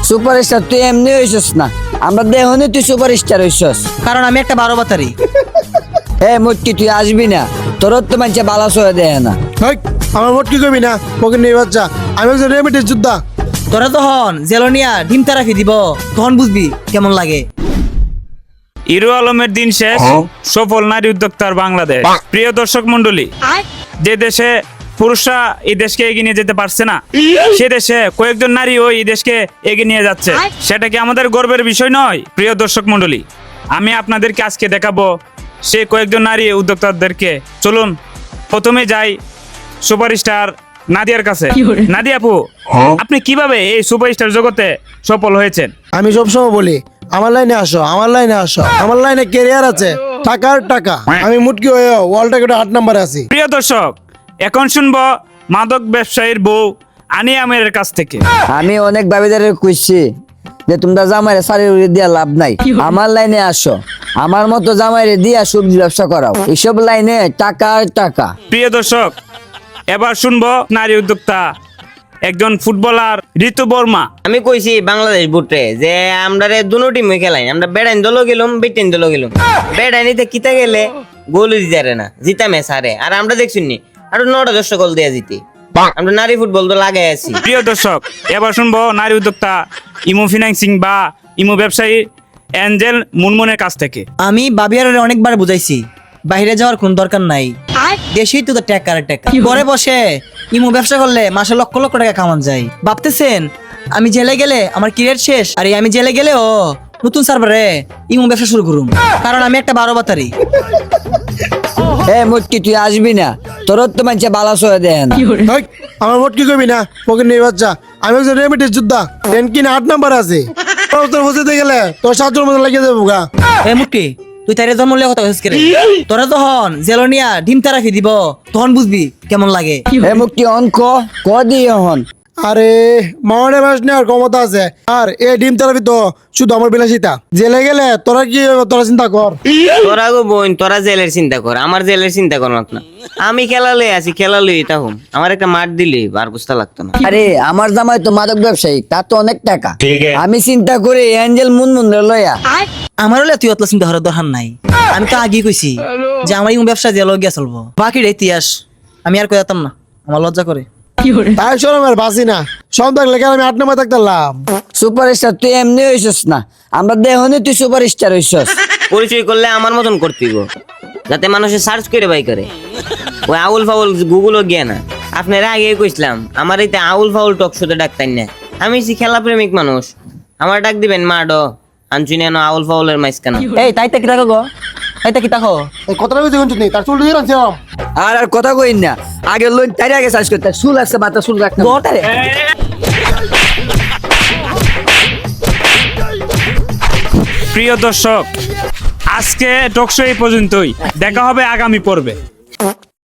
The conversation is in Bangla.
সুপারস্টার তুই এমনি হইছস না, আমরা দেহনে তুই সুপারস্টার হইছস। কারণ আমি একটা 12 বাতারি। হে মুটকি তুই আসবি না, তোর তো মানুষে বালাস হয়ে দেয় না। হেই, আমার ভোট কি করবি না পকেট নেই বাচ্চা, আমি একজন রেমিটেন্স যোদ্ধা। তোরা তখন জেলোনিয়া ডিম তারাফি দিব, তখন বুঝবি কেমন লাগে। ইরু আলমের দিন শেষ, সফল নারী উদ্যোক্তার বাংলাদেশ। প্রিয় দর্শক মন্ডলী, যে দেশে পুরুষরা এই দেশকে এগিয়ে নিয়ে যেতে পারছে না, সে দেশে কয়েকজন নারী ওই দেশকে এগিয়ে নিয়ে যাচ্ছে। সেটা কি আমাদের গর্বের বিষয় নয়? প্রিয় দর্শক মন্ডলী, আমি আপনাদেরকে আজকে দেখাবো সেই কয়েকজন নারী উদ্যোক্তাদেরকে। চলুন প্রথমে যাই সুপারস্টার নাদিয়ার কাছে। নাদিয়া আপু, আপনি কিভাবে এই সুপারস্টার জগতে সফল হয়েছেন? আমি সবসময় বলি আমার লাইনে আসো, আমার লাইনে আসো, আমার লাইনে ক্যারিয়ার আছে, টাকার টাকা। আমি মুটকি হয়ে ওয়ার্ল্ড রেকর্ডে 8 নম্বরে আছি। প্রিয় দর্শক, এখন শুনবো মাদক ব্যবসায়ীর বউ আনিয়া আমিরের কাছ থেকে। আমি অনেক ভাবিদের কইছি যে তোমরা জামাইরে সারি উড়িয়ে দিয়া লাভ নাই, আমার লাইনে আসো, আমার মতো জামাইরে দিয়া সবজি ব্যবসা করাও, এসব লাইনে টাকা আর টাকা। প্রিয় দর্শক, এবার শুনবো নারী উদ্যোক্তা একজন ফুটবলার ঋতু বর্মা। আমি কইছি বাংলাদেশ বুটে যে আমরা দুনো টিমে খেলাই, আমরা বেড়াইন দলও গেলাম, বেটেন দলও গেলাম। বেড়াইনিতে কিতা গেলে গোল দিতে না, জিতা ম্যাচ হারে। আর আমরা দেখছি নি আর 9-10 গোল দিয়ে জিতি। আমরা নারী ফুটবল তো লাগাই আছি। প্রিয় দর্শক, এবার শুনবো নারী উদ্যোক্তা ইমো ফিন্যান্সিং বা ইমো ব্যবসায়ী অ্যাঞ্জেল মুনমুনের কাছ থেকে। আমি বাবিয়ারে অনেকবার বুঝাইছি বাইরে যাওয়ার কোন দরকার নাই, দেশেই তো টাকা আর টাকা। ঘরে বসে ইমো ব্যবসা করলে মাসে লক্ষ লক্ষ টাকা কামান যায়। ভাবতেছেন আমি জেলে গেলে আমার ক্যারিয়ার শেষ? আরে আমি জেলে গেলে ও নতুন সার্ভারে ইমো ব্যবসা শুরু করুম, কারণ আমি একটা 12 বাতারি। হে মুটকি তুই আসবি না, তোর তো মানুষে বালাস হয়ে দেয় না। হেই, আমার ভোট কি করবি না পকেট নেই বাচ্চা, আমি একজন রেমিটেন্স যোদ্ধা। টেনকিন 8 নম্বরে আছে, তোর বসে গেলে তোর 7 মতো লাগিয়ে দেবো গা। এ মুক্তি, তুই তাইরে জন্ম লিয়ে কথা কইছিস রে? তোরা তখন জেলোনিয়া ডিম তারাফি দিব, তখন বুঝবি কেমন লাগে। হে মুটকি অন ক দিয়ে হন। আরে মাওনে মাস নেওয়ার ক্ষমতা আছে, আর এই ডিম তেরাপি তো শুধু আমার বিলাসিতা। জেলে গেলে তোরা কি হবে তোরা চিন্তা কর। তোরা গো বোন, তোরা জেলের চিন্তা কর, আমার জেলের চিন্তা কর না। আমি খেলা লই আছি, খেলা লই এটা হুম। আমার একটা মাঠ দিলি আর বুঝতে লাগতো না। আরে আমার জামাই তো মাদক ব্যবসায়ী, তার তো অনেক টাকা। আমি চিন্তা করি অ্যাঞ্জেল মুনমুন লইয়া। আমার হলে তুই অত চিন্তা করার দরকার নাই। আমি তো আগেই কইছি যে আমার এই ব্যবসা জেল গিয়া চলবো, বাকি ইতিহাস আমি আর কইতাম না, আমার লজ্জা করে। তাই শোনো বাসি না, সব থাকলে কেন আমি 8 নম্বরে থাকতাম। সুপারস্টার তুই এমনি হইছস না, আমরা দেহনে তুই সুপারস্টার হইছস। পরিচয় করলে আমার মতন করতে গো, যাতে মানুষে সার্চ করে বাই করে। ওই আউল ফাউল গুগলও গিয়া না। আপনারা আগে কইছিলাম আমার এইতে আউল ফাউল টক শোতে ডাকতেন না। আমি হচ্ছি খেলা প্রেমিক মানুষ, আমার ডাক দিবেন মা ড আনচুনিয়ানো আউল ফাউলের মাইসকানা। এই তাইতে কি থাকো গো, তাইতে কি থাকো? এই কথাটা কইতে কোন নেই, তার চুল দিয়ে রাখছিলাম। আর কথা কই না, আগে লোন তাই আগে সার্চ করতে চুল আছে বাতা চুল রাখতে গোটারে। প্রিয় দর্শক, আজকে টকশো এই পর্যন্তই, দেখা হবে আগামী পর্বে।